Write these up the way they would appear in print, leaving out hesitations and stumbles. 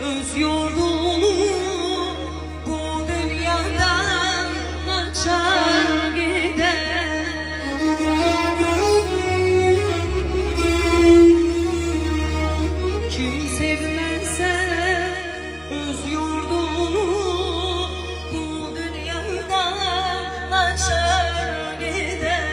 öz yurdunu bu dünyadan açar gider. Kim sevmezse öz yurdunu bu dünyadan açar gider.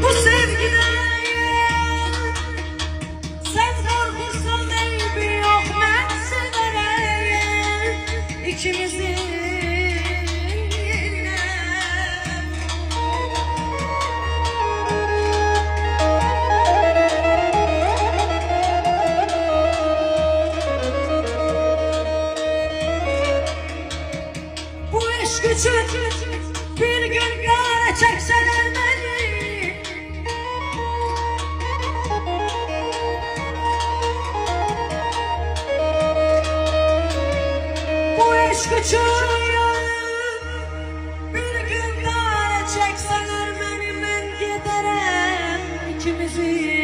Bu sevgiden sen korkursan eybi yok, ben severim ikimizin yerine. Bu aşk için bir gün çekseler beni, bu aşk için bir gün çekseler beni, ben giderim ikimizi